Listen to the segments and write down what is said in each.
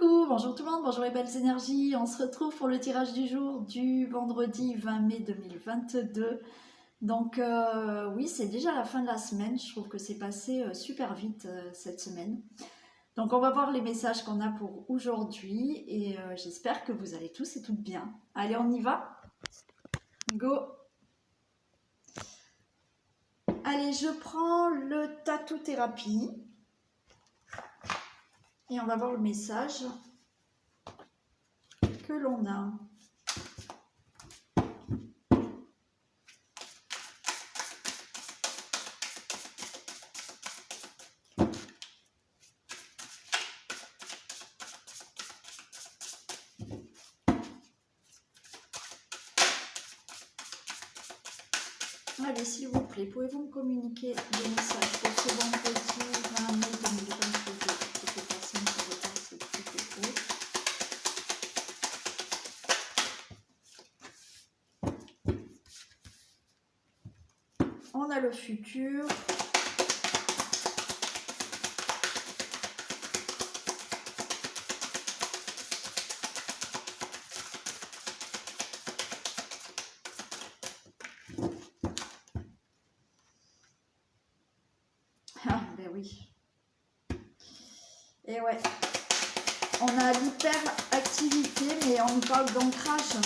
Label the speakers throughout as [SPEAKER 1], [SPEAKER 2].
[SPEAKER 1] Coucou, bonjour tout le monde, bonjour les belles énergies. On se retrouve pour le tirage du jour du vendredi 20 mai 2022. Donc oui, c'est déjà la fin de la semaine. Je trouve que c'est passé super vite cette semaine. Donc on va voir les messages qu'on a pour aujourd'hui et j'espère que vous allez tous et toutes bien. Allez, on y va. Go. Allez, je prends le tattoo thérapie et on va voir le message que l'on a. Allez, s'il vous plaît, pouvez-vous me communiquer des messages pour ce vendredi 20 mai 2022? Toutes les personnes qui regardent cette vidéo. On a le futur. Ah, ben oui. Et ouais. On a l'hyperactivité, mais on nous parle d'ancrage.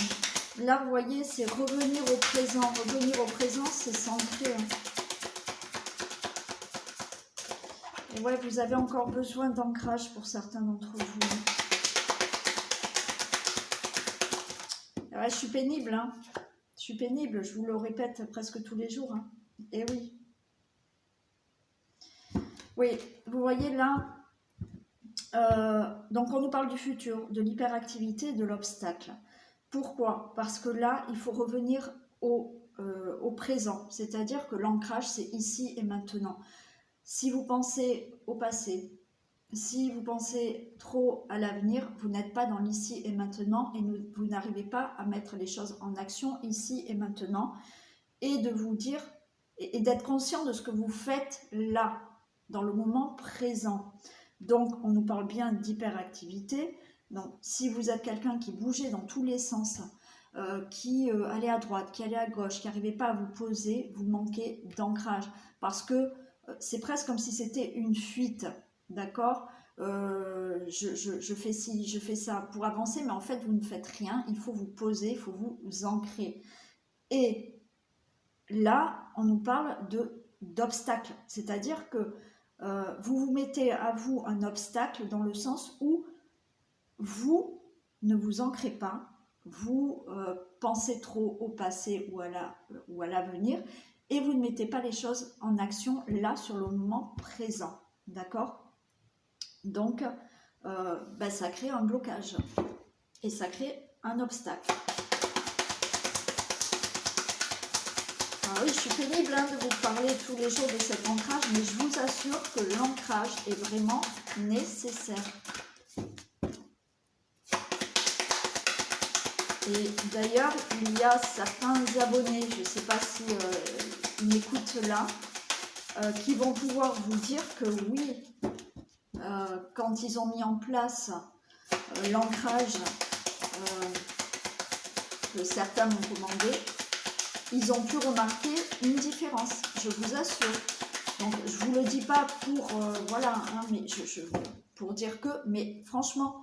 [SPEAKER 1] Là, vous voyez, c'est revenir au présent. Revenir au présent, c'est s'ancrer. Et ouais, vous avez encore besoin d'ancrage pour certains d'entre vous. Et ouais, je suis pénible, hein. Je suis pénible, je vous le répète presque tous les jours. Hein. Et oui. Oui, vous voyez là, donc on nous parle du futur, de l'hyperactivité et de l'obstacle. Pourquoi? Parce que là, il faut revenir au présent, c'est-à-dire que l'ancrage, c'est ici et maintenant. Si vous pensez au passé, si vous pensez trop à l'avenir, vous n'êtes pas dans l'ici et maintenant et vous n'arrivez pas à mettre les choses en action ici et maintenant et de vous dire et d'être conscient de ce que vous faites là, dans le moment présent. Donc, on nous parle bien d'hyperactivité. Donc, si vous êtes quelqu'un qui bougeait dans tous les sens, qui allait à droite, qui allait à gauche, qui n'arrivait pas à vous poser, vous manquez d'ancrage. Parce que c'est presque comme si c'était une fuite, d'accord? Je fais ci, je fais ça pour avancer, mais en fait, vous ne faites rien. Il faut vous poser, il faut vous ancrer. Et là, on nous parle d'obstacle, c'est-à-dire que vous vous mettez à vous un obstacle dans le sens où vous ne vous ancrez pas, vous pensez trop au passé ou à l'avenir et vous ne mettez pas les choses en action là sur le moment présent, d'accord? Donc, ça crée un blocage et ça crée un obstacle. Ah oui, je suis pénible de vous parler tous les jours de cet ancrage, mais je vous assure que l'ancrage est vraiment nécessaire. Et d'ailleurs, il y a certains abonnés, je ne sais pas si ils m'écoutent là, qui vont pouvoir vous dire que oui, quand ils ont mis en place l'ancrage que certains m'ont commandé, ils ont pu remarquer une différence, je vous assure. Donc je ne vous le dis pas pour voilà, hein, mais pour dire que, mais franchement,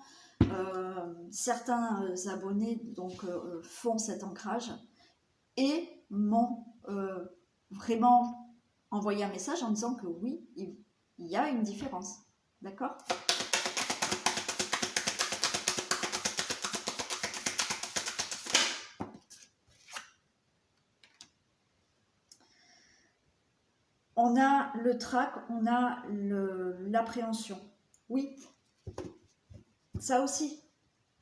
[SPEAKER 1] certains abonnés donc font cet ancrage et m'ont vraiment envoyé un message en disant que oui, il y a une différence, d'accord? On a le trac, on a l'appréhension. Oui, ça aussi,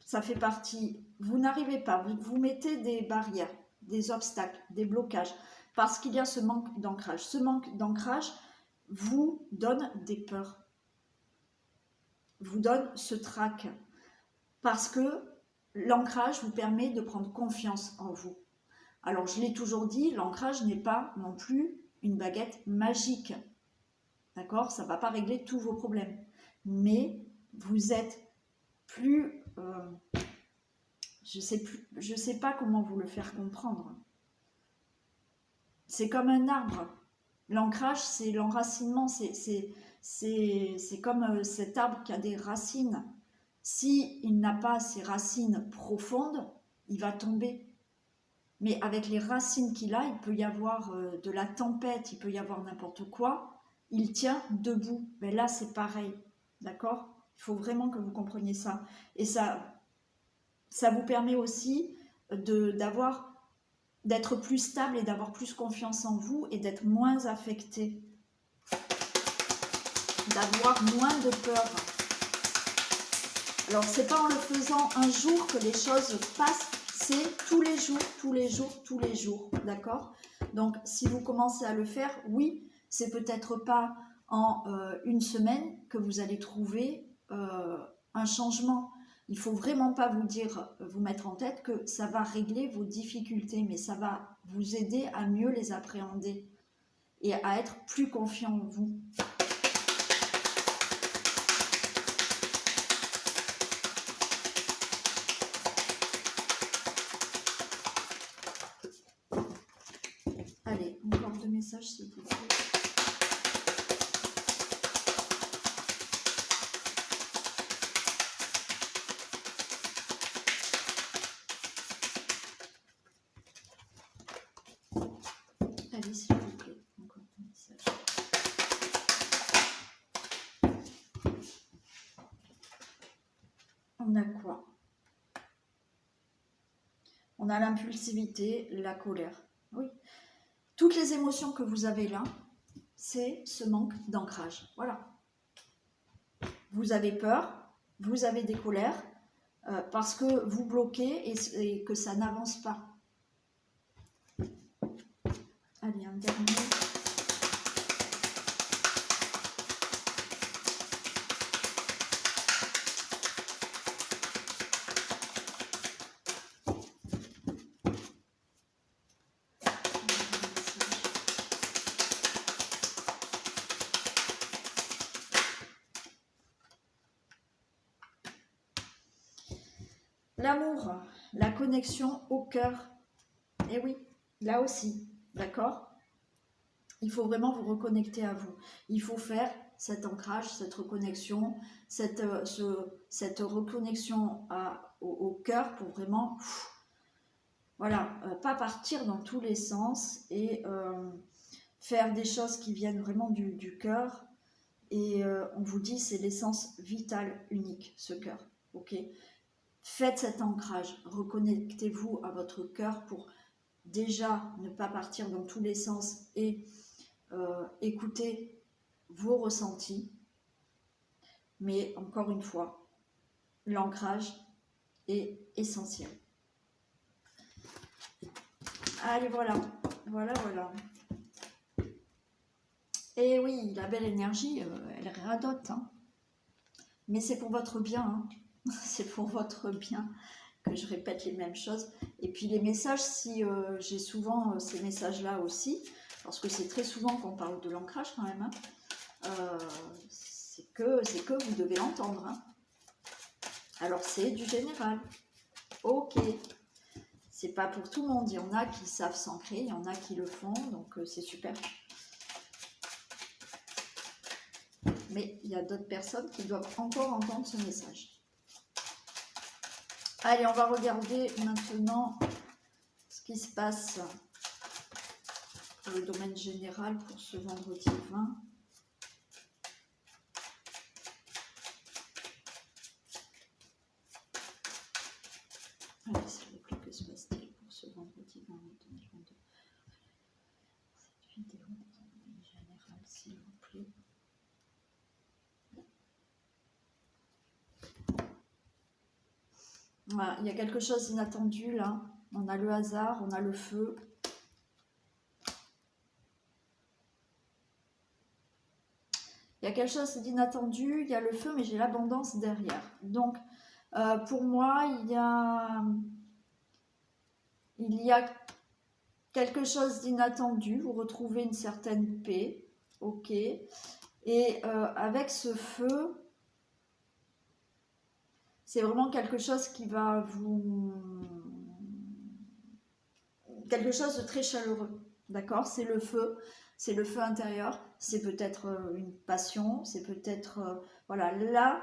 [SPEAKER 1] ça fait partie. Vous n'arrivez pas, vous mettez des barrières, des obstacles, des blocages, parce qu'il y a ce manque d'ancrage. Ce manque d'ancrage vous donne des peurs, vous donne ce trac, parce que l'ancrage vous permet de prendre confiance en vous. Alors, je l'ai toujours dit, l'ancrage n'est pas non plus une baguette magique. D'accord? Ça ne va pas régler tous vos problèmes. Mais vous êtes plus... je sais pas comment vous le faire comprendre. C'est comme un arbre. L'ancrage, c'est l'enracinement, c'est comme cet arbre qui a des racines. S'il n'a pas ses racines profondes, il va tomber. Mais avec les racines qu'il a, il peut y avoir de la tempête, il peut y avoir n'importe quoi. Il tient debout. Mais là, c'est pareil. D'accord? Il faut vraiment que vous compreniez ça. Et ça vous permet aussi d'être plus stable et d'avoir plus confiance en vous et d'être moins affecté. D'avoir moins de peur. Alors, c'est pas en le faisant un jour que les choses passent, c'est tous les jours, tous les jours, tous les jours, d'accord? Donc, si vous commencez à le faire, oui, c'est peut-être pas en une semaine que vous allez trouver un changement. Il faut vraiment pas vous mettre en tête que ça va régler vos difficultés, mais ça va vous aider à mieux les appréhender et à être plus confiant en vous. Allez, encore 2 messages s'il vous plaît. Allez, s'il vous plaît, encore 2 messages. On a quoi? On a l'impulsivité, la colère. Oui. Toutes les émotions que vous avez là, c'est ce manque d'ancrage. Voilà. Vous avez peur, vous avez des colères, parce que vous bloquez et que ça n'avance pas. Allez, un dernier. L'amour, la connexion au cœur. Et oui, là aussi, d'accord? Il faut vraiment vous reconnecter à vous. Il faut faire cet ancrage, cette reconnexion, cette reconnexion au cœur pour vraiment, voilà, pas partir dans tous les sens et faire des choses qui viennent vraiment du cœur. Et on vous dit, c'est l'essence vitale unique, ce cœur, ok? Faites cet ancrage, reconnectez-vous à votre cœur pour déjà ne pas partir dans tous les sens et écouter vos ressentis. Mais encore une fois, l'ancrage est essentiel. Allez, voilà, voilà, voilà. Et oui, la belle énergie, elle radote, hein. Mais c'est pour votre bien, hein. C'est pour votre bien que je répète les mêmes choses. Et puis les messages, si j'ai souvent ces messages-là aussi, parce que c'est très souvent qu'on parle de l'ancrage quand même, hein, c'est que vous devez l'entendre. Hein. Alors c'est du général. Ok. C'est pas pour tout le monde. Il y en a qui savent s'ancrer, il y en a qui le font, donc c'est super. Mais il y a d'autres personnes qui doivent encore entendre ce message. Allez, on va regarder maintenant ce qui se passe dans le domaine général pour ce vendredi 20. Allez, s'il vous plaît, que se passe-t-il pour ce vendredi 20 2022? Cette vidéo dans le domaine général, s'il vous plaît. Voilà, il y a quelque chose d'inattendu là. On a le hasard, on a le feu. Il y a quelque chose d'inattendu, il y a le feu, mais j'ai l'abondance derrière. Donc, pour moi, il y a quelque chose d'inattendu. Vous retrouvez une certaine paix, ok. Et avec ce feu, c'est vraiment quelque chose qui va vous... quelque chose de très chaleureux, d'accord? C'est le feu intérieur, c'est peut-être une passion, c'est peut-être... voilà, là,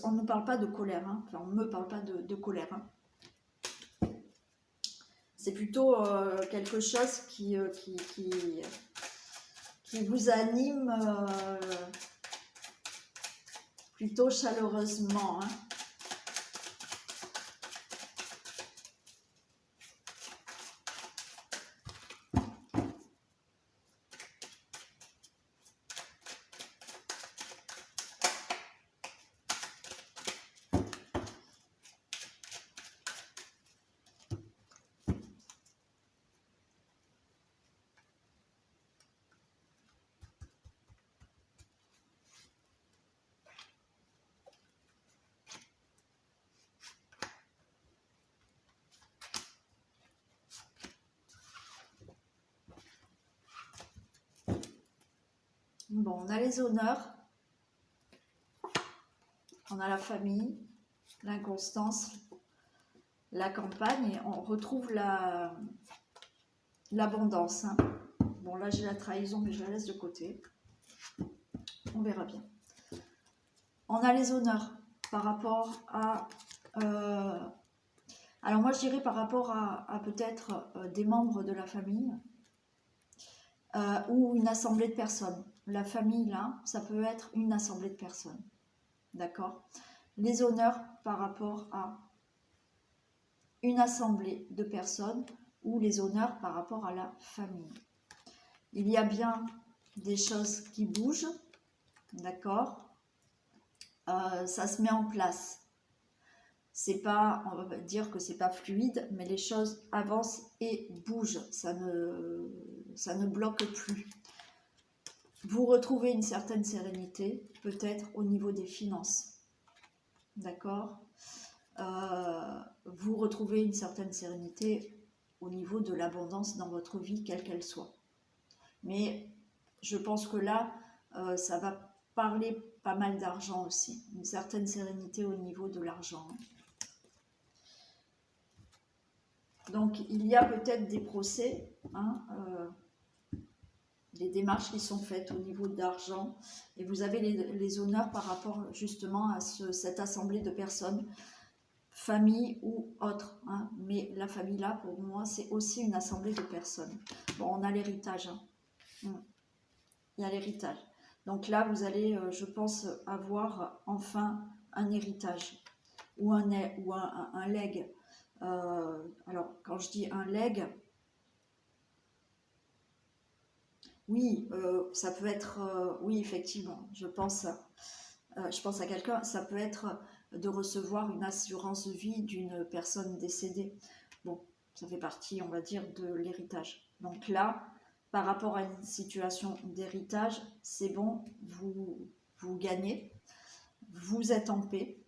[SPEAKER 1] on ne parle pas de colère, hein. Enfin, on ne me parle pas de colère, hein. C'est plutôt quelque chose qui vous anime plutôt chaleureusement, hein. Bon, on a les honneurs, on a la famille, l'inconstance, la campagne, et on retrouve l'abondance, hein. Bon, là j'ai la trahison, mais je la laisse de côté. On verra bien. On a les honneurs par rapport à... alors moi je dirais par rapport à peut-être des membres de la famille ou une assemblée de personnes. La famille là, ça peut être une assemblée de personnes. D'accord? Les honneurs par rapport à une assemblée de personnes ou les honneurs par rapport à la famille. Il y a bien des choses qui bougent, d'accord? Ça se met en place. C'est pas, on va dire que c'est pas fluide, mais les choses avancent et bougent. Ça ne bloque plus. Vous retrouvez une certaine sérénité, peut-être au niveau des finances. D'accord? Vous retrouvez une certaine sérénité au niveau de l'abondance dans votre vie, quelle qu'elle soit. Mais je pense que là, ça va parler pas mal d'argent aussi. Une certaine sérénité au niveau de l'argent. Donc, il y a peut-être des procès, hein, des démarches qui sont faites au niveau d'argent. Et vous avez les honneurs par rapport justement à cette assemblée de personnes, famille ou autre, hein. Mais la famille là, pour moi, c'est aussi une assemblée de personnes. Bon, on a l'héritage, hein. Il y a l'héritage. Donc là, vous allez, je pense, avoir enfin un héritage ou un legs. Alors, quand je dis un legs, oui, ça peut être, oui, effectivement, je pense à quelqu'un, ça peut être de recevoir une assurance vie d'une personne décédée. Bon, ça fait partie, on va dire, de l'héritage. Donc là, par rapport à une situation d'héritage, c'est bon, vous gagnez, vous êtes en paix.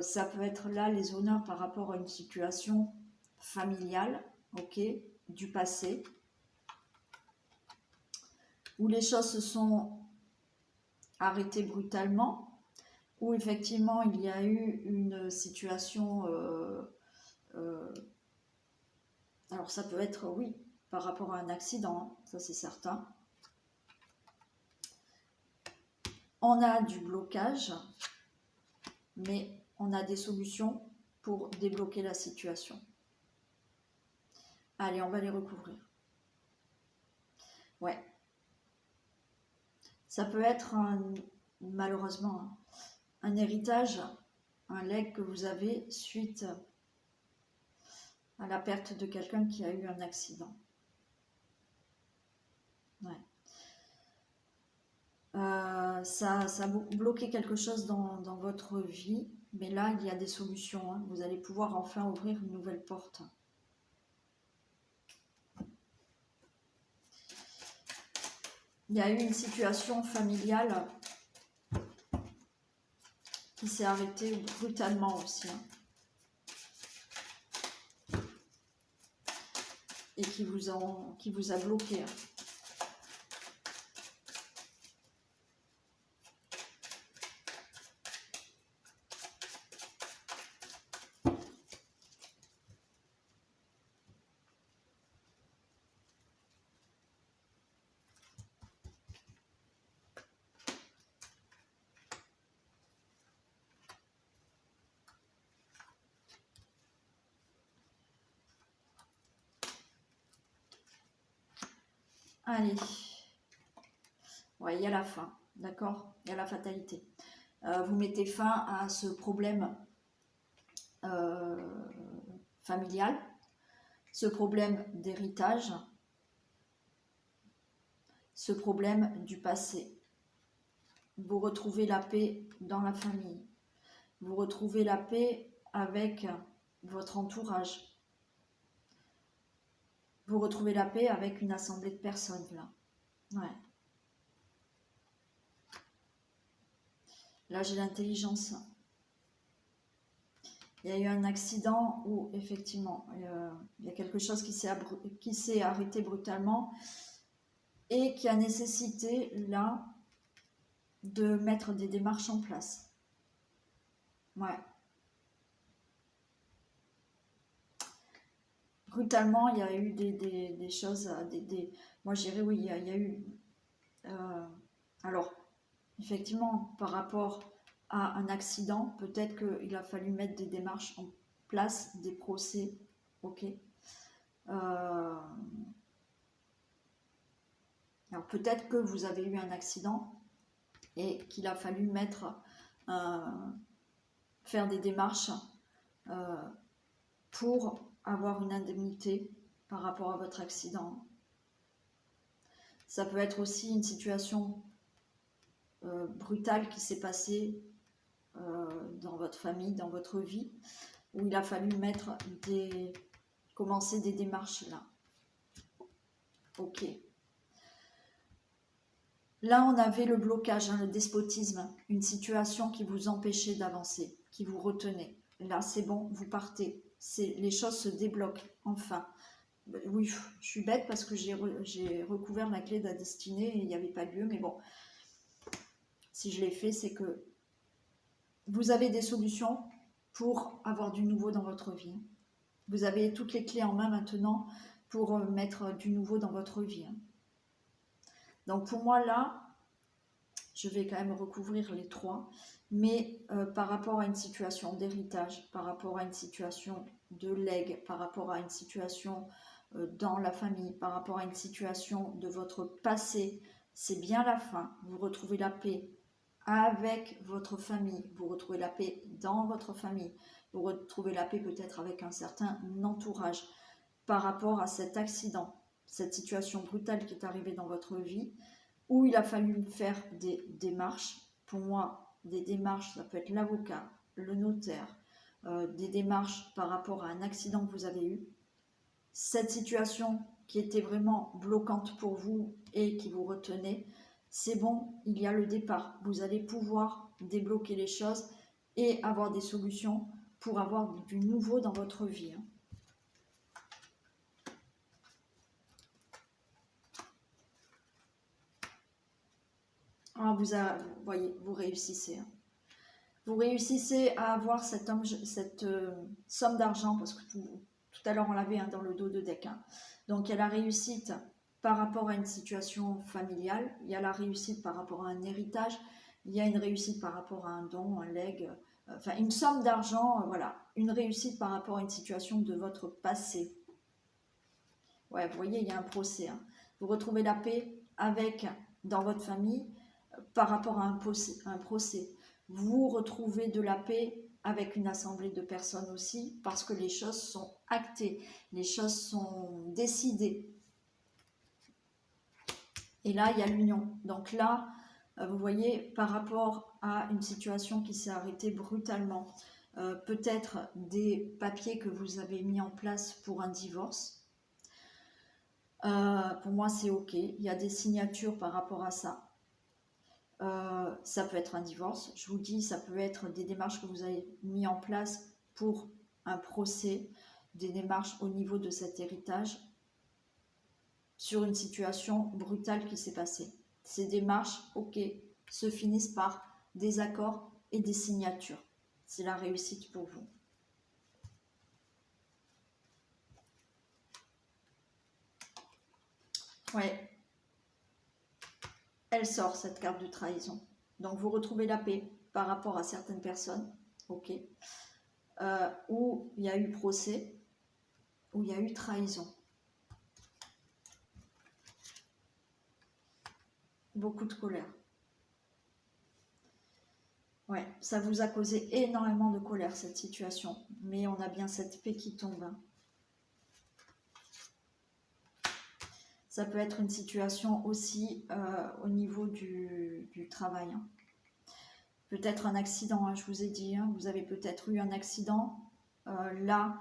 [SPEAKER 1] Ça peut être là les honneurs par rapport à une situation familiale, ok, du passé, où les choses se sont arrêtées brutalement, où effectivement il y a eu une situation, alors ça peut être, oui, par rapport à un accident, hein, ça c'est certain. On a du blocage, mais on a des solutions pour débloquer la situation. Allez, on va les recouvrir. Ouais. Ça peut être, malheureusement, un héritage, un legs que vous avez suite à la perte de quelqu'un qui a eu un accident. Ouais. Ça a bloqué quelque chose dans votre vie, mais là, il y a des solutions, hein. Vous allez pouvoir enfin ouvrir une nouvelle porte. Il y a eu une situation familiale qui s'est arrêtée brutalement aussi, hein, et qui vous a bloqué, hein. Allez. Ouais, il y a la fin, d'accord? Il y a la fatalité. Vous mettez fin à ce problème familial, ce problème d'héritage, ce problème du passé. Vous retrouvez la paix dans la famille. Vous retrouvez la paix avec votre entourage. Vous retrouvez la paix avec une assemblée de personnes, là. Ouais. Là, j'ai l'intelligence. Il y a eu un accident où, effectivement, il y a quelque chose qui s'est arrêté brutalement et qui a nécessité, là, de mettre des démarches en place. Ouais. Brutalement, il y a eu des choses, moi je dirais oui, il y a eu... alors, effectivement, par rapport à un accident, peut-être qu'il a fallu mettre des démarches en place, des procès, ok. Alors peut-être que vous avez eu un accident et qu'il a fallu faire des démarches pour avoir une indemnité par rapport à votre accident. Ça peut être aussi une situation brutale qui s'est passée dans votre famille, dans votre vie, où il a fallu commencer des démarches là. Ok. Là, on avait le blocage, le despotisme, une situation qui vous empêchait d'avancer, qui vous retenait. Là, c'est bon, vous partez. Les choses se débloquent, enfin. Oui, je suis bête parce que j'ai recouvert la clé de la destinée et il n'y avait pas lieu, mais bon. Si je l'ai fait, c'est que vous avez des solutions pour avoir du nouveau dans votre vie. Vous avez toutes les clés en main maintenant pour mettre du nouveau dans votre vie. Donc pour moi là, je vais quand même recouvrir les trois, mais par rapport à une situation d'héritage, par rapport à une situation de legs, par rapport à une situation dans la famille, par rapport à une situation de votre passé, c'est bien la fin. Vous retrouvez la paix avec votre famille, vous retrouvez la paix dans votre famille, vous retrouvez la paix peut-être avec un certain entourage par rapport à cet accident, cette situation brutale qui est arrivée dans votre vie, où il a fallu faire des démarches. Pour moi, des démarches, ça peut être l'avocat, le notaire, des démarches par rapport à un accident que vous avez eu. Cette situation qui était vraiment bloquante pour vous et qui vous retenait, c'est bon, il y a le départ. Vous allez pouvoir débloquer les choses et avoir des solutions pour avoir du nouveau dans votre vie. Alors vous voyez, vous réussissez. Vous réussissez à avoir cette somme d'argent, parce que tout à l'heure on l'avait dans le dos de deck. Donc il y a la réussite par rapport à une situation familiale, il y a la réussite par rapport à un héritage, il y a une réussite par rapport à un don, un legs, enfin une somme d'argent, voilà, une réussite par rapport à une situation de votre passé. Ouais, vous voyez, il y a un procès. Vous retrouvez la paix dans votre famille par rapport à un procès. Vous retrouvez de la paix avec une assemblée de personnes aussi, parce que les choses sont actées, les choses sont décidées. Et là, il y a l'union. Donc là, vous voyez, par rapport à une situation qui s'est arrêtée brutalement, peut-être des papiers que vous avez mis en place pour un divorce. Pour moi, c'est OK. Il y a des signatures par rapport à ça. Ça peut être un divorce, je vous dis, ça peut être des démarches que vous avez mis en place pour un procès, des démarches au niveau de cet héritage sur une situation brutale qui s'est passée. Ces démarches, ok, se finissent par des accords et des signatures. C'est la réussite pour vous. Ouais. Elle sort, cette carte de trahison. Donc vous retrouvez la paix par rapport à certaines personnes, ok, où il y a eu procès, où il y a eu trahison. beaucoup de colère. Ouais, ça vous a causé énormément de colère cette situation, mais on a bien cette paix qui tombe. Hein. Ça peut être une situation aussi au niveau du travail. Hein. Peut-être un accident, hein, je vous ai dit, hein, vous avez peut-être eu un accident là.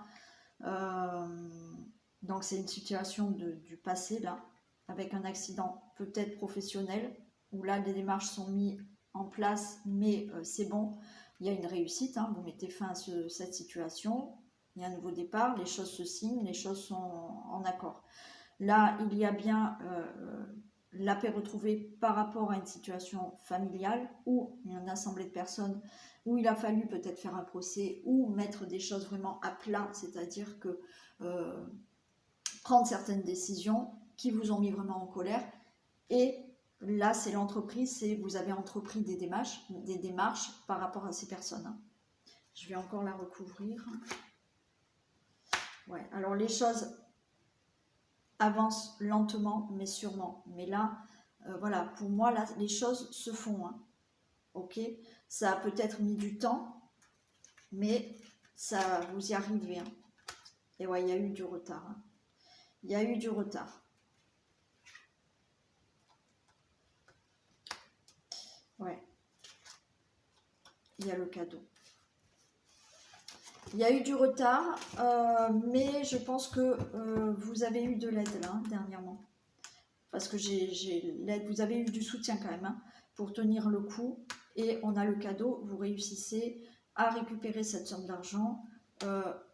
[SPEAKER 1] Donc c'est une situation du passé là, avec un accident peut-être professionnel, où là les démarches sont mises en place, mais c'est bon, il y a une réussite, hein, vous mettez fin à cette situation, il y a un nouveau départ, les choses se signent, les choses sont en accord. Là, il y a bien la paix retrouvée par rapport à une situation familiale où il y a une assemblée de personnes, où il a fallu peut-être faire un procès ou mettre des choses vraiment à plat, c'est-à-dire que prendre certaines décisions qui vous ont mis vraiment en colère. Et là, c'est l'entreprise, c'est vous avez entrepris des démarches par rapport à ces personnes. Je vais encore la recouvrir. Ouais, alors les choses avancent lentement, mais sûrement. Mais là, voilà, pour moi, là, les choses se font. Hein. Ok, ça a peut-être mis du temps, mais ça, vous y arrivez. Hein. Et ouais, il y a eu du retard. Hein. Il y a eu du retard. Ouais. Il y a le cadeau. Il y a eu du retard, mais je pense que vous avez eu de l'aide là, dernièrement. Parce que j'ai l'aide, vous avez eu du soutien quand même, hein, pour tenir le coup. Et on a le cadeau, vous réussissez à récupérer cette somme d'argent,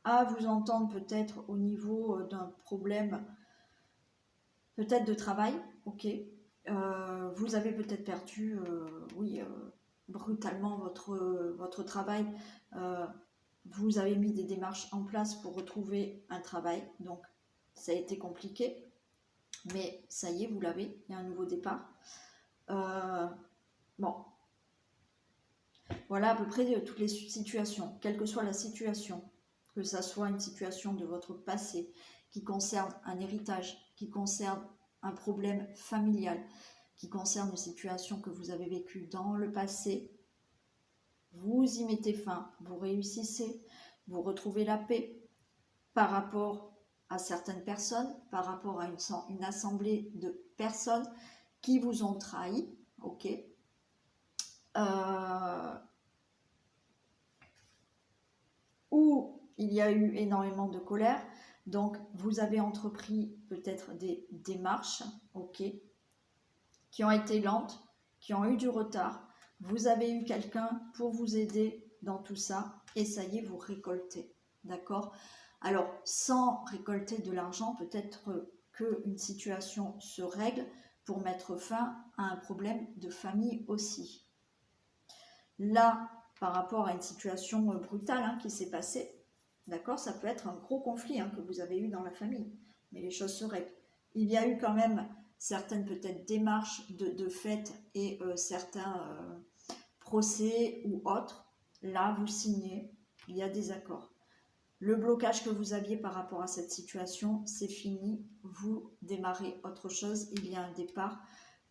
[SPEAKER 1] à vous entendre peut-être au niveau d'un problème, peut-être de travail, ok. Vous avez peut-être perdu, oui, brutalement votre travail. Vous avez mis des démarches en place pour retrouver un travail, donc ça a été compliqué, mais ça y est, vous l'avez, il y a un nouveau départ. Bon, voilà à peu près toutes les situations, quelle que soit la situation, que ça soit une situation de votre passé qui concerne un héritage, qui concerne un problème familial, qui concerne une situation que vous avez vécue dans le passé, vous y mettez fin, vous réussissez, vous retrouvez la paix par rapport à certaines personnes, par rapport à une assemblée de personnes qui vous ont trahi, ok, où il y a eu énormément de colère, donc vous avez entrepris peut-être des démarches, ok, qui ont été lentes, qui ont eu du retard, vous avez eu quelqu'un pour vous aider dans tout ça, et ça y est, vous récoltez, d'accord? Alors, sans récolter de l'argent, peut-être qu'une situation se règle pour mettre fin à un problème de famille aussi. Là, par rapport à une situation brutale hein, qui s'est passée, d'accord, ça peut être un gros conflit hein, que vous avez eu dans la famille, mais les choses se règlent. Il y a eu quand même certaines peut-être démarches de fait et certains procès ou autres. Là, vous signez, il y a des accords. Le blocage que vous aviez par rapport à cette situation, c'est fini. Vous démarrez autre chose, il y a un départ.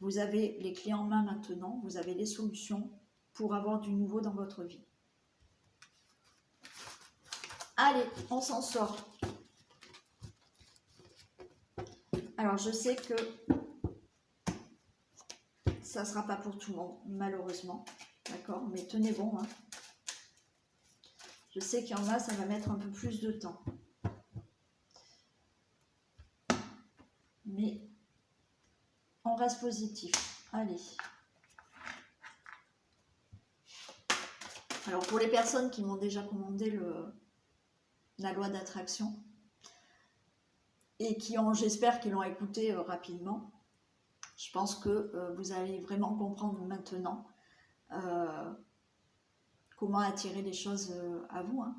[SPEAKER 1] Vous avez les clés en main maintenant, vous avez les solutions pour avoir du nouveau dans votre vie. Allez, on s'en sort. Alors, je sais que ça ne sera pas pour tout le monde, malheureusement. D'accord, mais tenez bon. Hein. Je sais qu'il y en a, ça va mettre un peu plus de temps. Mais on reste positif. Allez. Alors, pour les personnes qui m'ont déjà commandé la loi d'attraction et qui ont, j'espère qu'ils l'ont écouté rapidement, je pense que vous allez vraiment comprendre maintenant comment attirer les choses à vous. Hein.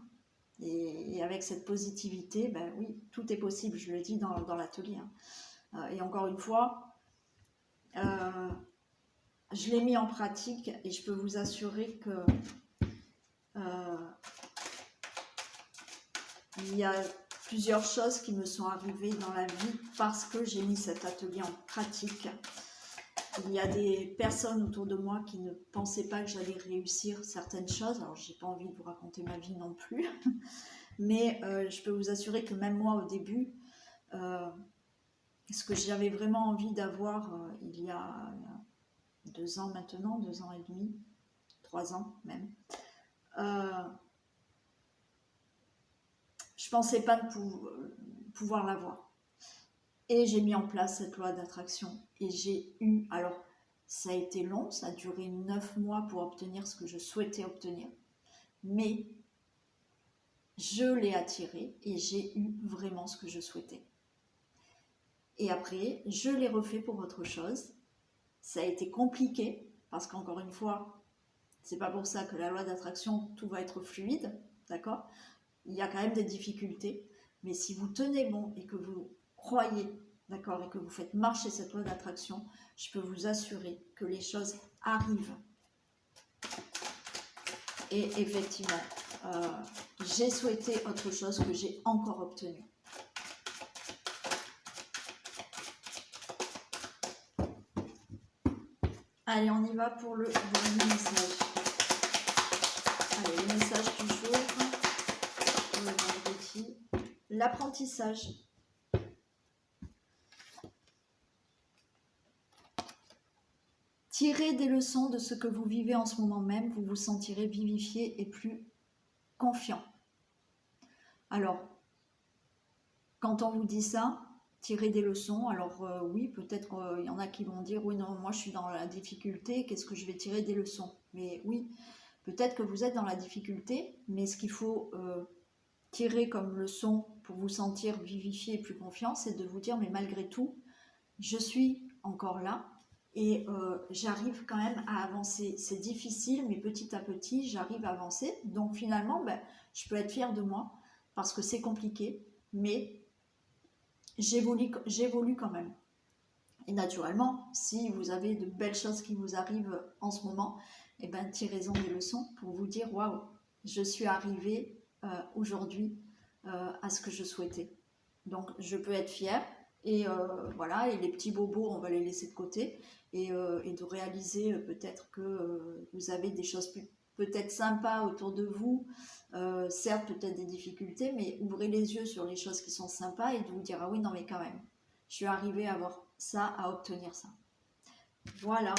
[SPEAKER 1] Et avec cette positivité, ben oui, tout est possible, je le dis dans l'atelier. Hein. Et encore une fois, je l'ai mis en pratique et je peux vous assurer que il y a plusieurs choses qui me sont arrivées dans la vie parce que j'ai mis cet atelier en pratique. il y a des personnes autour de moi qui ne pensaient pas que j'allais réussir certaines choses. Alors, j'ai pas envie de vous raconter ma vie non plus, mais je peux vous assurer que même moi, au début, ce que j'avais vraiment envie d'avoir il y a 2 ans maintenant, 2 ans et demi, 3 ans même, je pensais pas pouvoir l'avoir. Et j'ai mis en place cette loi d'attraction. Et j'ai eu, alors ça a été long, ça a duré 9 mois pour obtenir ce que je souhaitais obtenir. Mais je l'ai attiré et j'ai eu vraiment ce que je souhaitais. Et après, je l'ai refait pour autre chose. Ça a été compliqué, parce qu'encore une fois, c'est pas pour ça que la loi d'attraction, tout va être fluide, d'accord? Il y a quand même des difficultés. Mais si vous tenez bon et que vous croyez, d'accord, et que vous faites marcher cette loi d'attraction, je peux vous assurer que les choses arrivent. Et effectivement, j'ai souhaité autre chose que j'ai encore obtenu. Allez, on y va pour le dernier message. Allez, le message du jour, pour le vendredi, l'apprentissage. Tirez des leçons de ce que vous vivez en ce moment même, vous vous sentirez vivifié et plus confiant. Alors, quand on vous dit ça, tirez des leçons, alors oui, peut-être qu'il y en a qui vont dire, oui, non, moi je suis dans la difficulté, qu'est-ce que je vais tirer des leçons? Mais oui, peut-être que vous êtes dans la difficulté, mais ce qu'il faut tirer comme leçon pour vous sentir vivifié et plus confiant, c'est de vous dire, mais malgré tout, je suis encore là, et j'arrive quand même à avancer. C'est difficile, mais petit à petit, j'arrive à avancer. Donc finalement, je peux être fière de moi, parce que c'est compliqué, mais j'évolue quand même. Et naturellement, si vous avez de belles choses qui vous arrivent en ce moment, eh ben, tirez-en des leçons pour vous dire, waouh, je suis arrivée aujourd'hui à ce que je souhaitais. Donc je peux être fière. Et voilà, et les petits bobos, on va les laisser de côté, et de réaliser peut-être que vous avez des choses peut-être sympas autour de vous, certes peut-être des difficultés, mais ouvrez les yeux sur les choses qui sont sympas et de vous dire, ah oui, non mais quand même, je suis arrivée à avoir ça, à obtenir ça. Voilà.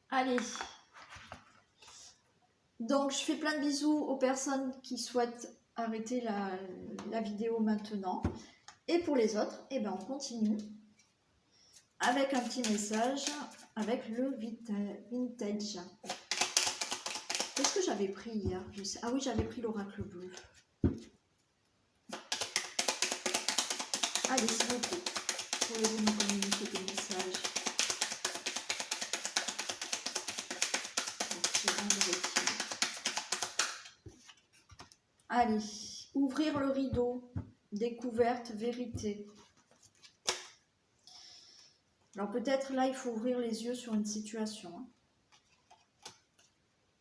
[SPEAKER 1] Allez. Donc je fais plein de bisous aux personnes qui souhaitent arrêter la vidéo maintenant. Et pour les autres, eh ben on continue avec un petit message avec le vintage. Qu'est-ce que j'avais pris hier? Ah oui, j'avais pris l'oracle bleu. Allez, s'il vous plaît, pouvez-vous me communiquer des messages? Allez, ouvrir le rideau, découverte, vérité. Alors peut-être là, il faut ouvrir les yeux sur une situation.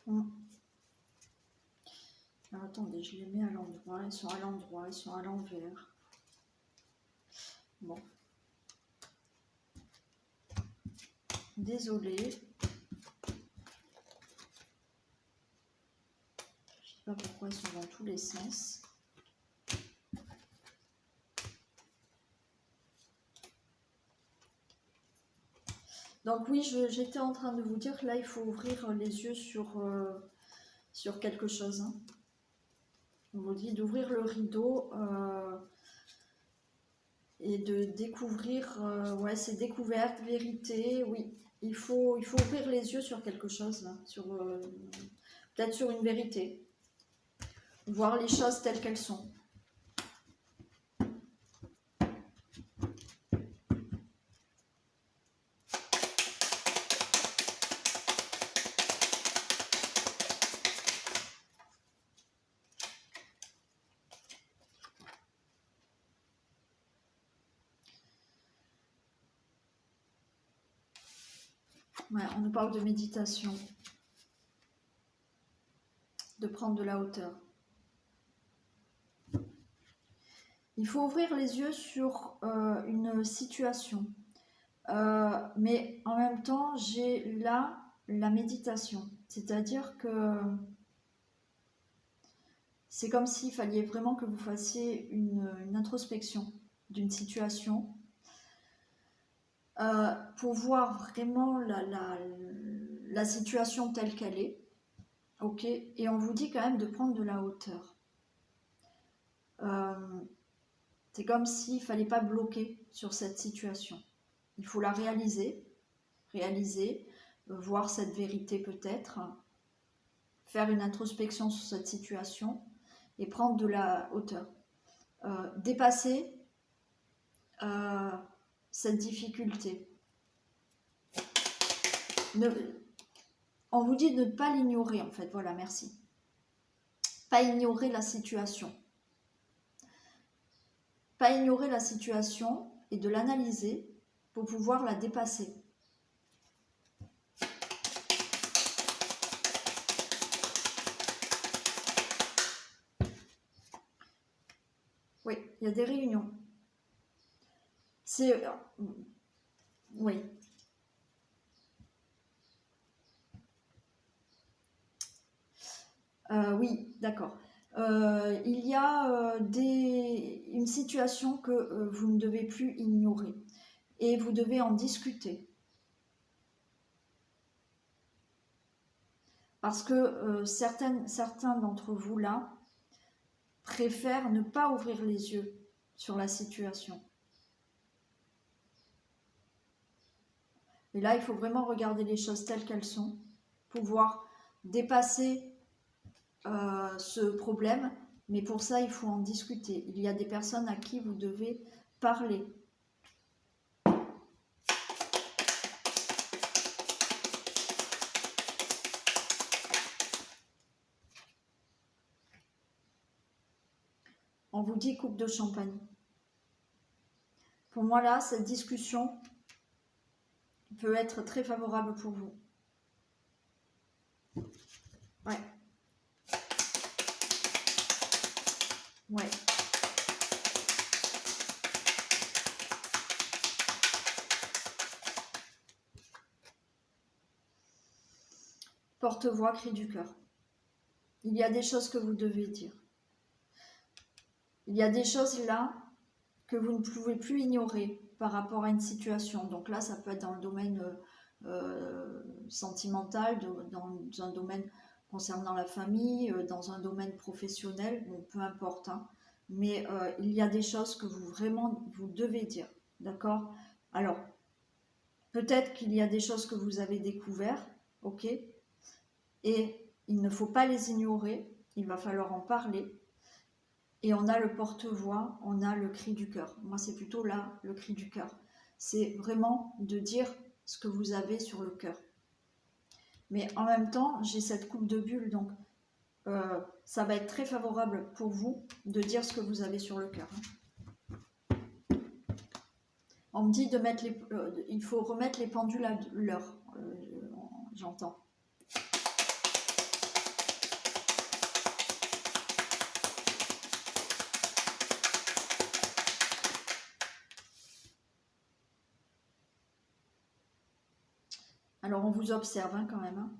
[SPEAKER 1] Alors attendez, je les mets à l'endroit, ils sont à l'endroit, ils sont à l'envers. Bon. Désolée. Je sais pas pourquoi ils sont dans tous les sens. Donc oui, j'étais en train de vous dire que là, il faut ouvrir les yeux sur quelque chose. Hein. On vous dit d'ouvrir le rideau et de découvrir, ouais, c'est découverte, vérité, oui. Il faut ouvrir les yeux sur quelque chose, là, peut-être sur une vérité. Voir les choses telles qu'elles sont. Ouais, on nous parle de méditation, de prendre de la hauteur. Il faut ouvrir les yeux sur une situation. Mais en même temps, j'ai là la méditation. C'est-à-dire que c'est comme s'il fallait vraiment que vous fassiez une introspection d'une situation pour voir vraiment la situation telle qu'elle est. Ok, et on vous dit quand même de prendre de la hauteur. C'est comme s'il ne fallait pas bloquer sur cette situation. Il faut la réaliser, voir cette vérité peut-être, faire une introspection sur cette situation et prendre de la hauteur. Dépasser cette difficulté. On vous dit de ne pas l'ignorer en fait, voilà, merci. Pas ignorer la situation. Pas ignorer la situation et de l'analyser pour pouvoir la dépasser. Oui, il y a des réunions. C'est... oui. Oui, d'accord. Il y a une situation que vous ne devez plus ignorer et vous devez en discuter. Parce que certains d'entre vous là préfèrent ne pas ouvrir les yeux sur la situation. Et là, il faut vraiment regarder les choses telles qu'elles sont, pouvoir dépasser ce problème, mais pour ça, il faut en discuter. Il y a des personnes à qui vous devez parler. On vous dit coupe de champagne. Pour moi, là, cette discussion peut être très favorable pour vous. Ouais. Ouais. Porte-voix, cri du cœur. Il y a des choses que vous devez dire. Il y a des choses là que vous ne pouvez plus ignorer par rapport à une situation. Donc là, ça peut être dans le domaine sentimental, dans un domaine concernant la famille, dans un domaine professionnel, bon, peu importe. Hein. Mais il y a des choses que vous devez dire, d'accord? Alors, peut-être qu'il y a des choses que vous avez découvertes, ok? Et il ne faut pas les ignorer, il va falloir en parler. Et on a le porte-voix, on a le cri du cœur. Moi, c'est plutôt là, le cri du cœur. C'est vraiment de dire ce que vous avez sur le cœur. Mais en même temps, j'ai cette coupe de bulles, donc ça va être très favorable pour vous de dire ce que vous avez sur le cœur. On me dit de mettre il faut remettre les pendules à l'heure, j'entends. Alors on vous observe hein, quand même. Hein.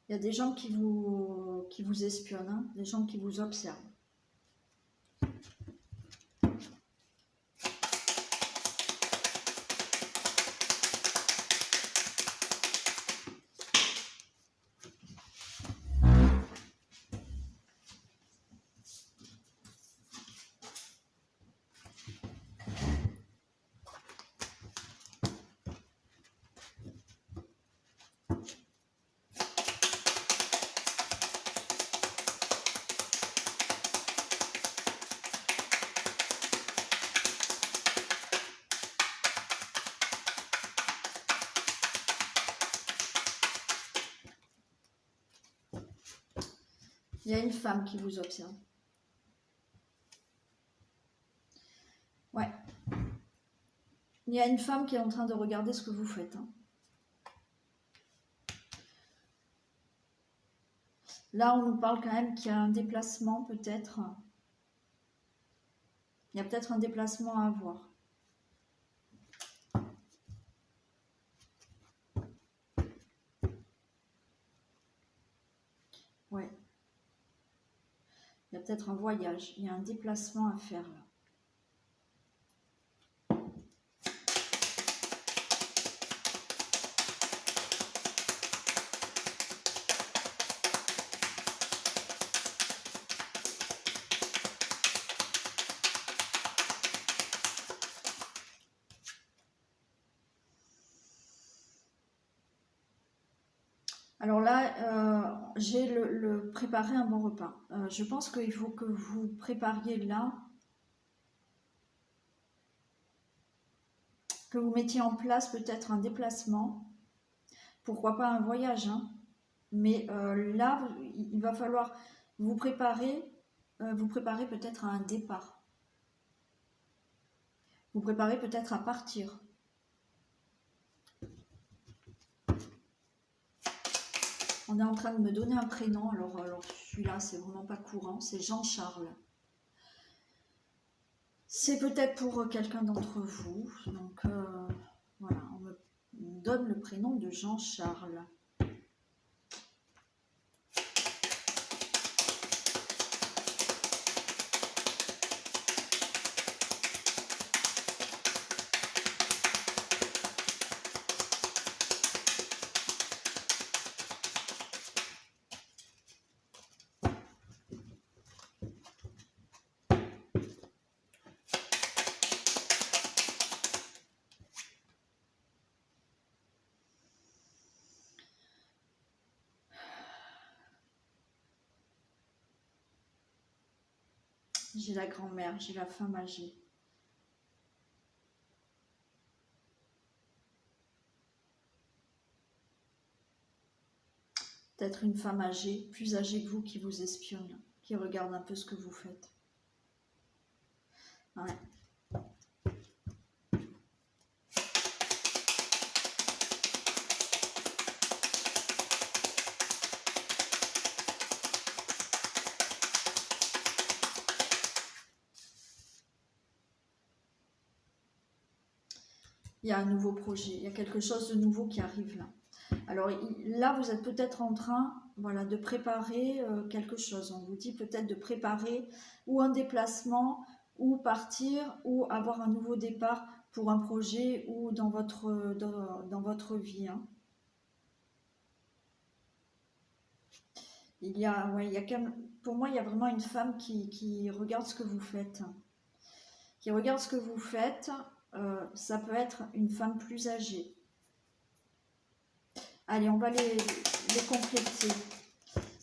[SPEAKER 1] Il y a des gens qui vous espionnent, hein, des gens qui vous observent. Il y a une femme qui vous observe. Ouais. Il y a une femme qui est en train de regarder ce que vous faites. Hein. Là, on nous parle quand même qu'il y a un déplacement peut-être. Il y a peut-être un déplacement à avoir. Ouais. Il y a peut-être un voyage, il y a un déplacement à faire là. Alors là, j'ai préparer un bon repas. Je pense qu'il faut que vous prépariez là, que vous mettiez en place peut-être un déplacement, pourquoi pas un voyage, hein. Mais là, il va falloir vous préparer peut-être à un départ. Vous préparer peut-être à partir. On est en train de me donner un prénom, alors celui-là, c'est vraiment pas courant, c'est Jean-Charles. C'est peut-être pour quelqu'un d'entre vous, donc voilà, on me donne le prénom de Jean-Charles. J'ai la grand-mère, j'ai la femme âgée. Peut-être une femme âgée, plus âgée que vous, qui vous espionne, qui regarde un peu ce que vous faites. Ouais. Il y a un nouveau projet, il y a quelque chose de nouveau qui arrive là. Alors là, vous êtes peut-être en train, voilà, de préparer quelque chose. On vous dit peut-être de préparer ou un déplacement, ou partir, ou avoir un nouveau départ pour un projet ou dans votre vie, hein. Pour moi, il y a vraiment une femme qui regarde ce que vous faites. Qui regarde ce que vous faites, ça peut être une femme plus âgée. Allez, on va les compléter.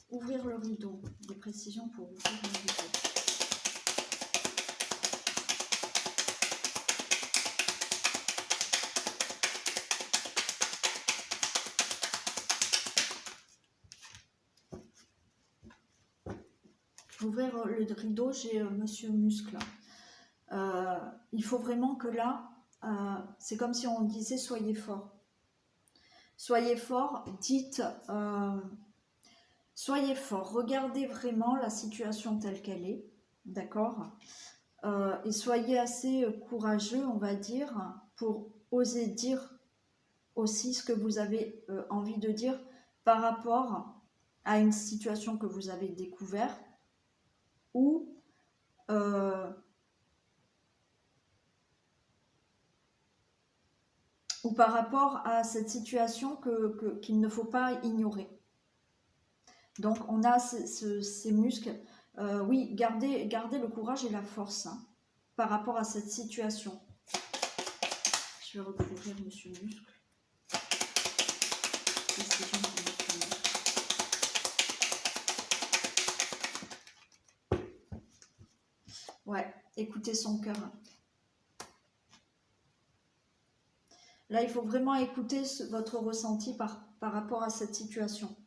[SPEAKER 1] Ouvrir le rideau. Des précisions pour ouvrir le rideau. Ouvrir le rideau, j'ai Monsieur Muscle. Il faut vraiment que là, c'est comme si on disait soyez fort. Soyez fort, dites, soyez fort, regardez vraiment la situation telle qu'elle est, d'accord, et soyez assez courageux, on va dire, pour oser dire aussi ce que vous avez envie de dire par rapport à une situation que vous avez découverte ou par rapport à cette situation qu'il ne faut pas ignorer. Donc on a ces muscles, oui, gardez le courage et la force, hein, par rapport à cette situation. Je vais recouvrir Monsieur Muscle. Ouais, écoutez son cœur. Là, il faut vraiment écouter votre ressenti par rapport à cette situation.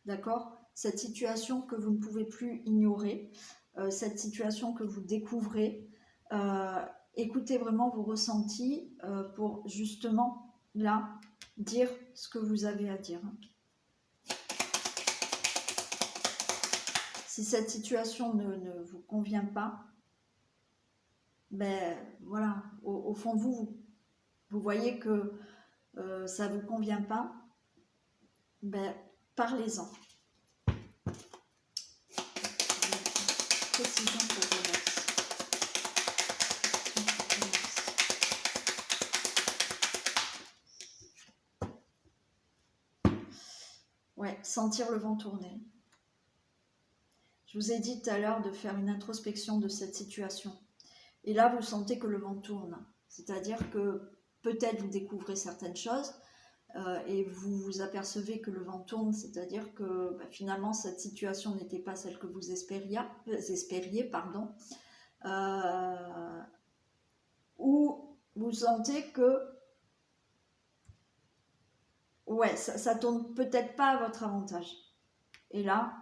[SPEAKER 1] D'accord? Cette situation que vous ne pouvez plus ignorer, cette situation que vous découvrez. Écoutez vraiment vos ressentis pour justement, là, dire ce que vous avez à dire. Si cette situation ne vous convient pas, ben voilà, au fond de vous voyez que ça ne vous convient pas, ben parlez-en. précision pour relax. Ouais, sentir le vent tourner. Je vous ai dit tout à l'heure de faire une introspection de cette situation. Et là, vous sentez que le vent tourne. C'est-à-dire que peut-être vous découvrez certaines choses et vous vous apercevez que le vent tourne. C'est-à-dire que finalement, cette situation n'était pas celle que vous espériez, pardon. Ou vous sentez que ouais, ça tourne peut-être pas à votre avantage. Et là,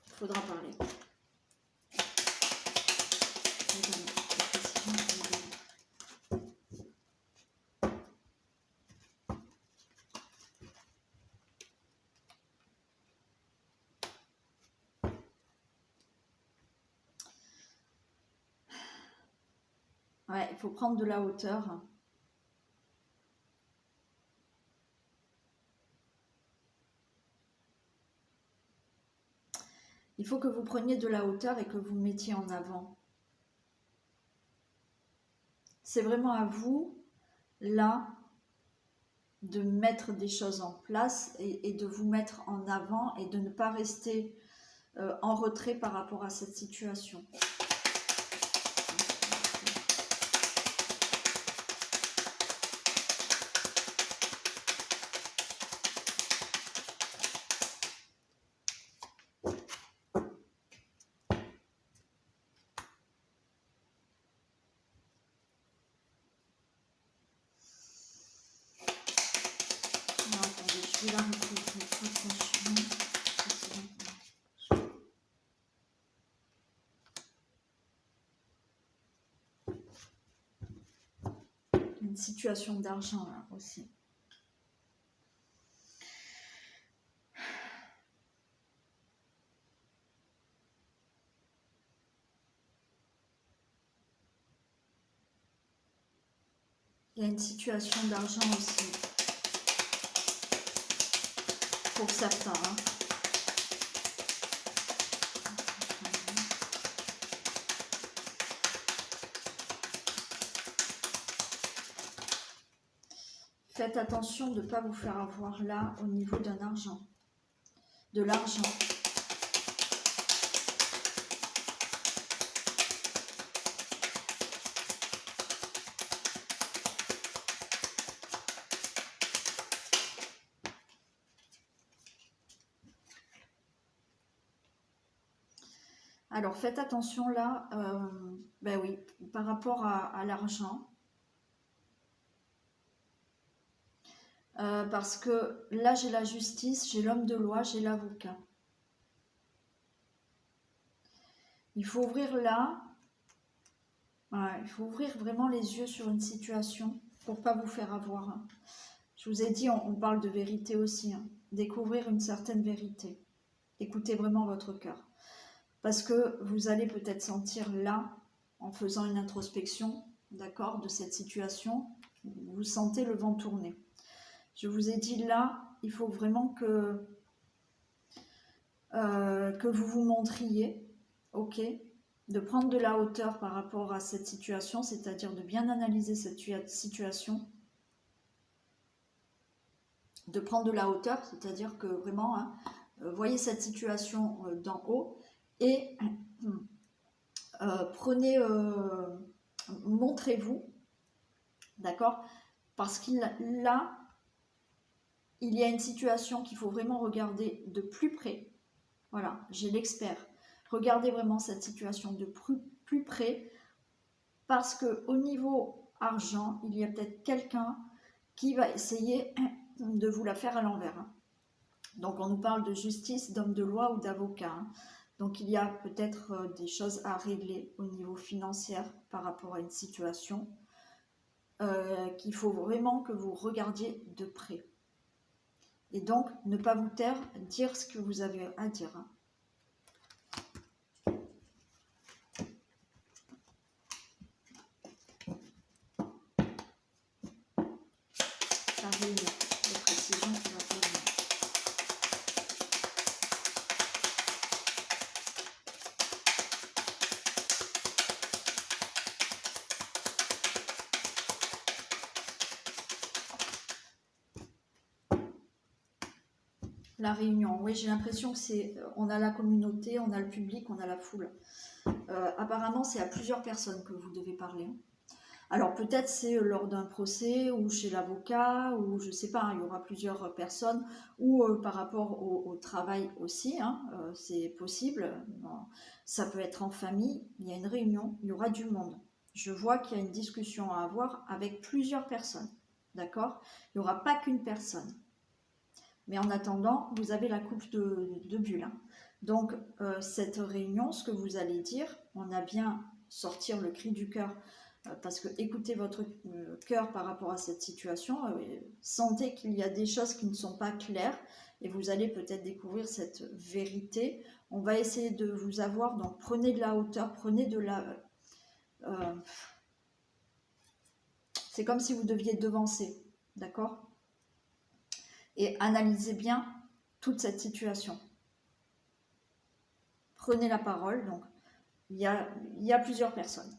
[SPEAKER 1] il faudra parler. Ouais, il faut prendre de la hauteur. Il faut que vous preniez de la hauteur et que vous mettiez en avant. C'est vraiment à vous, là, de mettre des choses en place et de vous mettre en avant et de ne pas rester en retrait par rapport à cette situation. Je vais la recouvrir. Une situation d'argent là aussi. Il y a une situation d'argent aussi. Pour certains. Hein. Faites attention de ne pas vous faire avoir là au niveau d'un argent. De l'argent. Alors faites attention là, ben oui, par rapport à l'argent. Parce que là j'ai la justice, j'ai l'homme de loi, j'ai l'avocat. Il faut ouvrir là, ouais, il faut ouvrir vraiment les yeux sur une situation pour pas vous faire avoir. Hein. Je vous ai dit, on parle de vérité aussi, hein. Découvrir une certaine vérité. Écoutez vraiment votre cœur. Parce que vous allez peut-être sentir là, en faisant une introspection, d'accord, de cette situation, vous sentez le vent tourner. Je vous ai dit là, il faut vraiment que vous vous montriez, ok, de prendre de la hauteur par rapport à cette situation, c'est-à-dire de bien analyser cette situation, de prendre de la hauteur, c'est-à-dire que vraiment, hein, voyez cette situation d'en haut et prenez, montrez-vous, d'accord, parce qu'il là, il y a une situation qu'il faut vraiment regarder de plus près. Voilà, j'ai l'expert. Regardez vraiment cette situation de plus près parce qu'au niveau argent, il y a peut-être quelqu'un qui va essayer de vous la faire à l'envers. Hein. Donc on nous parle de justice, d'homme de loi ou d'avocat. Hein. Donc il y a peut-être des choses à régler au niveau financier par rapport à une situation qu'il faut vraiment que vous regardiez de près. Et donc, ne pas vous taire, dire ce que vous avez à dire. Hein. Ça réunit de précision qui va réunir. La réunion, oui, j'ai l'impression que c'est, on a la communauté, on a le public, on a la foule. Apparemment, c'est à plusieurs personnes que vous devez parler, hein. Alors peut-être c'est lors d'un procès ou chez l'avocat ou je sais pas, hein, il y aura plusieurs personnes ou par rapport au travail aussi, hein, c'est possible. Bon, ça peut être en famille, il y a une réunion, il y aura du monde. Je vois qu'il y a une discussion à avoir avec plusieurs personnes, d'accord? Il n'y aura pas qu'une personne. Mais en attendant, vous avez la coupe de bulles, hein. Donc cette réunion, ce que vous allez dire, on a bien sortir le cri du cœur parce que écoutez votre cœur par rapport à cette situation, sentez qu'il y a des choses qui ne sont pas claires et vous allez peut-être découvrir cette vérité. On va essayer de vous avoir, donc prenez de la hauteur, prenez de la... c'est comme si vous deviez devancer, d'accord? Et analysez bien toute cette situation. Prenez la parole, donc il y a plusieurs personnes.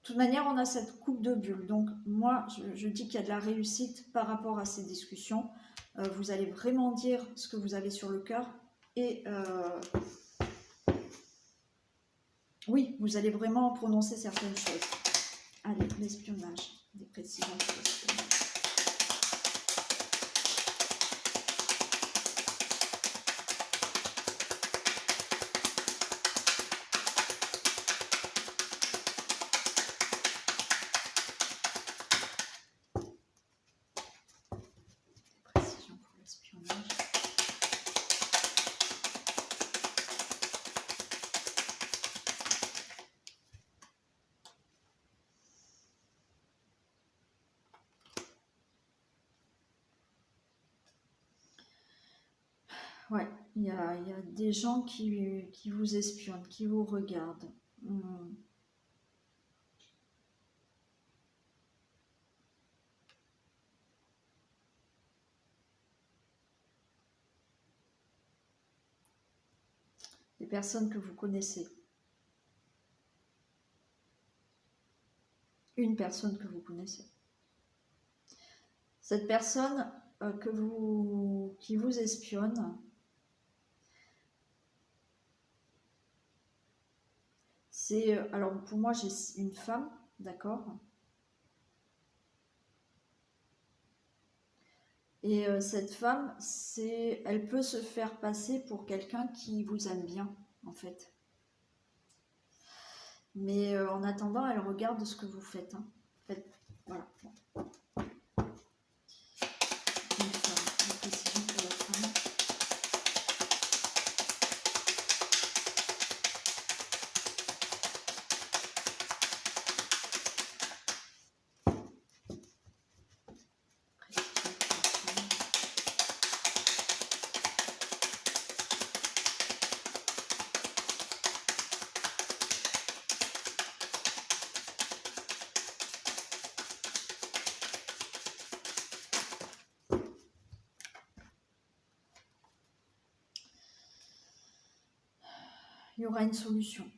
[SPEAKER 1] De toute manière, on a cette coupe de bulles. Donc, moi, je dis qu'il y a de la réussite par rapport à ces discussions. Vous allez vraiment dire ce que vous avez sur le cœur. Et oui, vous allez vraiment prononcer certaines choses. Allez, l'espionnage, des précisions sur l'espionnage. Ouais, il y a des gens qui vous espionnent, qui vous regardent. Des personnes que vous connaissez. Une personne que vous connaissez. Cette personne qui vous espionne, c'est, alors pour moi j'ai une femme, d'accord? Et cette femme, elle peut se faire passer pour quelqu'un qui vous aime bien, en fait. Mais en attendant, elle regarde ce que vous faites, hein. En fait, voilà. Une femme, une précision pour la femme. Il y aura une solution.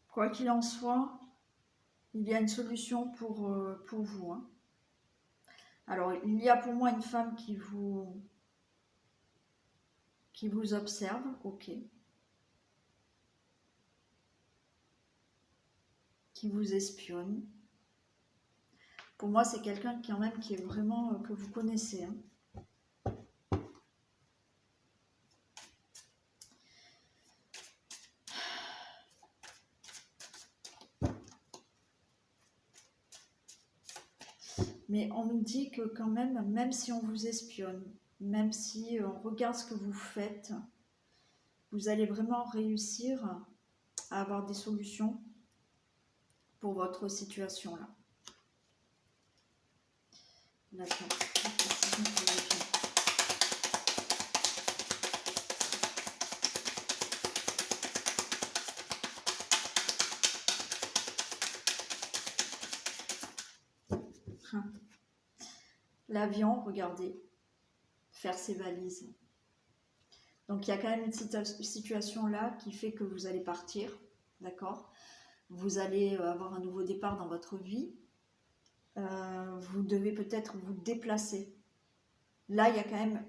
[SPEAKER 1] Quoi qu'il en soit, il y a une solution pour vous, hein. Alors, il y a pour moi une femme qui vous observe, ok. Qui vous espionne. Pour moi, c'est quelqu'un quand même qui est vraiment que vous connaissez, hein. Mais on nous dit que quand même si on vous espionne, même si on regarde ce que vous faites, vous allez vraiment réussir à avoir des solutions pour votre situation là. D'accord. L'avion, regardez, faire ses valises. Donc il y a quand même une situation là qui fait que vous allez partir, d'accord? Vous allez avoir un nouveau départ dans votre vie. Vous devez peut-être vous déplacer. Là, il y a quand même,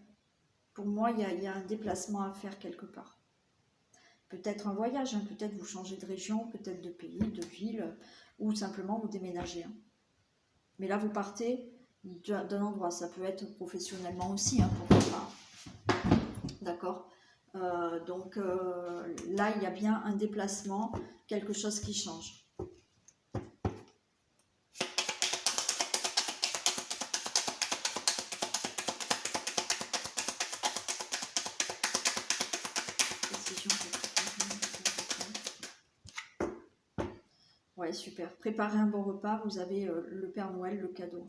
[SPEAKER 1] pour moi, il y a un déplacement à faire quelque part. Peut-être un voyage, hein, peut-être vous changez de région, peut-être de pays, de ville, ou simplement vous déménagez. Hein. Mais là, vous partez d'un endroit. Ça peut être professionnellement aussi, hein, pourquoi pas. D'accord. Donc là, il y a bien un déplacement, quelque chose qui change. Ouais, super. Préparez un bon repas, vous avez le Père Noël, le cadeau.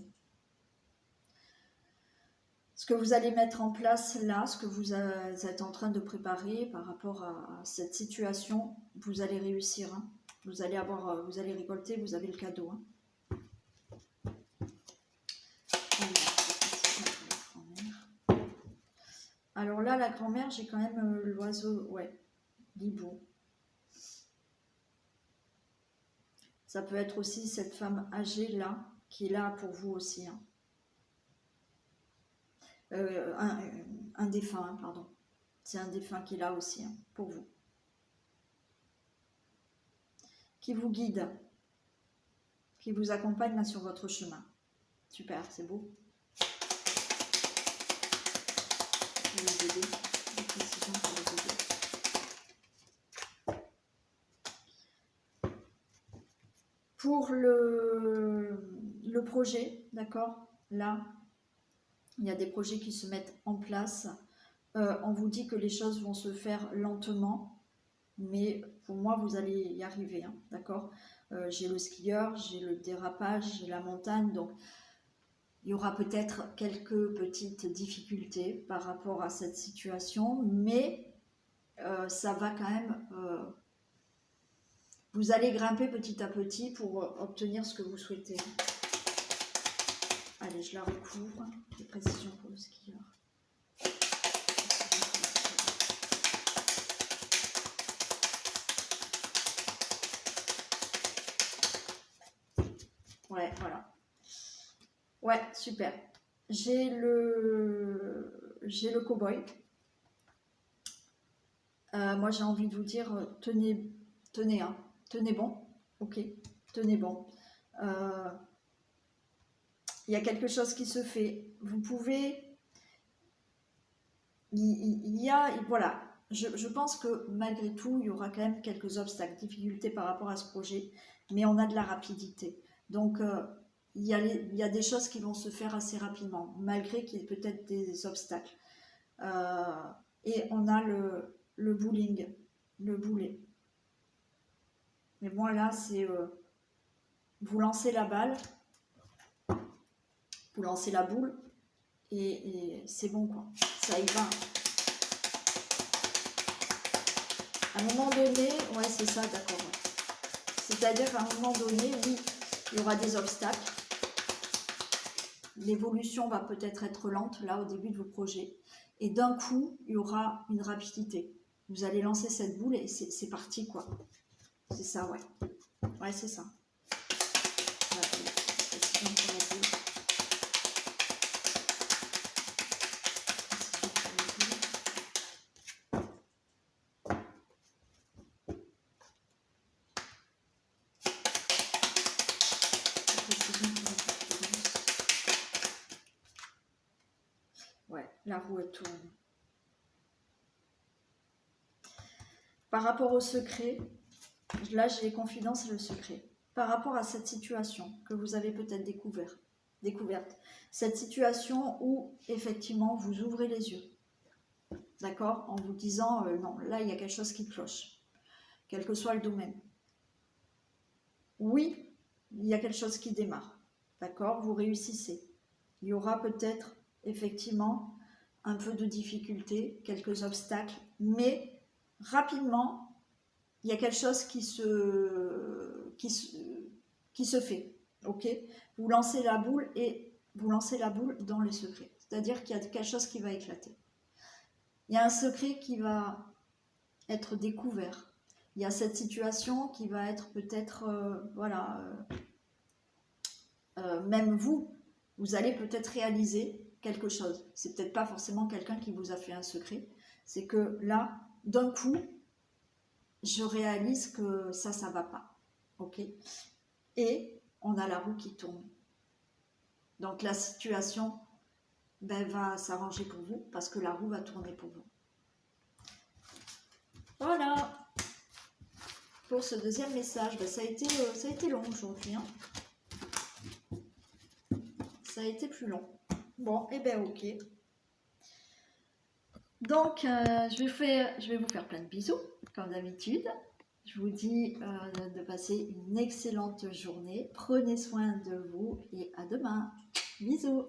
[SPEAKER 1] Ce que vous allez mettre en place là, ce que vous êtes en train de préparer par rapport à cette situation, vous allez réussir. Hein. Vous allez récolter, vous avez le cadeau. Hein. Alors là, la grand-mère, j'ai quand même l'oiseau, ouais, l'hibou. Ça peut être aussi cette femme âgée là, qui est là pour vous aussi. Hein. Un défunt, hein, pardon. C'est un défunt qui est là aussi, hein, pour vous. Qui vous guide, qui vous accompagne là, sur votre chemin. Super, c'est beau. Pour les aider. Pour les aider. Pour le projet, d'accord, là, il y a des projets qui se mettent en place. On vous dit que les choses vont se faire lentement, mais pour moi, vous allez y arriver, hein, d'accord. J'ai le skieur, j'ai le dérapage, j'ai la montagne, donc il y aura peut-être quelques petites difficultés par rapport à cette situation, mais ça va quand même... vous allez grimper petit à petit pour obtenir ce que vous souhaitez. Allez, je la recouvre. Des précisions pour le skieur. Ouais, voilà. Ouais, super. J'ai le cow-boy. Moi, j'ai envie de vous dire, tenez, hein, tenez bon, ok, tenez bon. Il y a quelque chose qui se fait. Vous pouvez... Il y a... Voilà. Je pense que malgré tout, il y aura quand même quelques obstacles, difficultés par rapport à ce projet, mais on a de la rapidité. Donc, il y a des choses qui vont se faire assez rapidement, malgré qu'il y ait peut-être des obstacles. Et on a le bowling, le boulet. Mais moi, là, c'est... vous lancez la balle, vous lancez la boule, et c'est bon, quoi. Ça y va. À un moment donné, ouais, c'est ça, d'accord. Ouais. C'est-à-dire qu'à un moment donné, oui, il y aura des obstacles. L'évolution va peut-être être lente, là, au début de vos projets. Et d'un coup, il y aura une rapidité. Vous allez lancer cette boule et c'est parti, quoi. C'est ça, ouais. Ouais, c'est ça. Ouais, la roue elle tourne. Par rapport au secret, là j'ai les confidences et le secret. Par rapport à cette situation que vous avez peut-être découverte, cette situation où effectivement vous ouvrez les yeux, d'accord, en vous disant non, là il y a quelque chose qui cloche, quel que soit le domaine. Oui, il y a quelque chose qui démarre, d'accord, vous réussissez. Il y aura peut-être effectivement un peu de difficulté, quelques obstacles, mais rapidement, il y a quelque chose qui se fait, ok. Vous lancez la boule et vous lancez la boule dans les secrets, c'est-à-dire qu'il y a quelque chose qui va éclater. Il y a un secret qui va être découvert. Il y a cette situation qui va être peut-être, voilà, même vous allez peut-être réaliser quelque chose. C'est peut-être pas forcément quelqu'un qui vous a fait un secret. C'est que là, d'un coup, je réalise que ça va pas. Ok? Et on a la roue qui tourne. Donc la situation va s'arranger pour vous parce que la roue va tourner pour vous. Voilà pour ce deuxième message. Ça a été long aujourd'hui. Hein. Ça a été plus long. Bon, et ok. Donc, je vais vous faire plein de bisous, comme d'habitude. Je vous dis de passer une excellente journée. Prenez soin de vous et à demain. Bisous.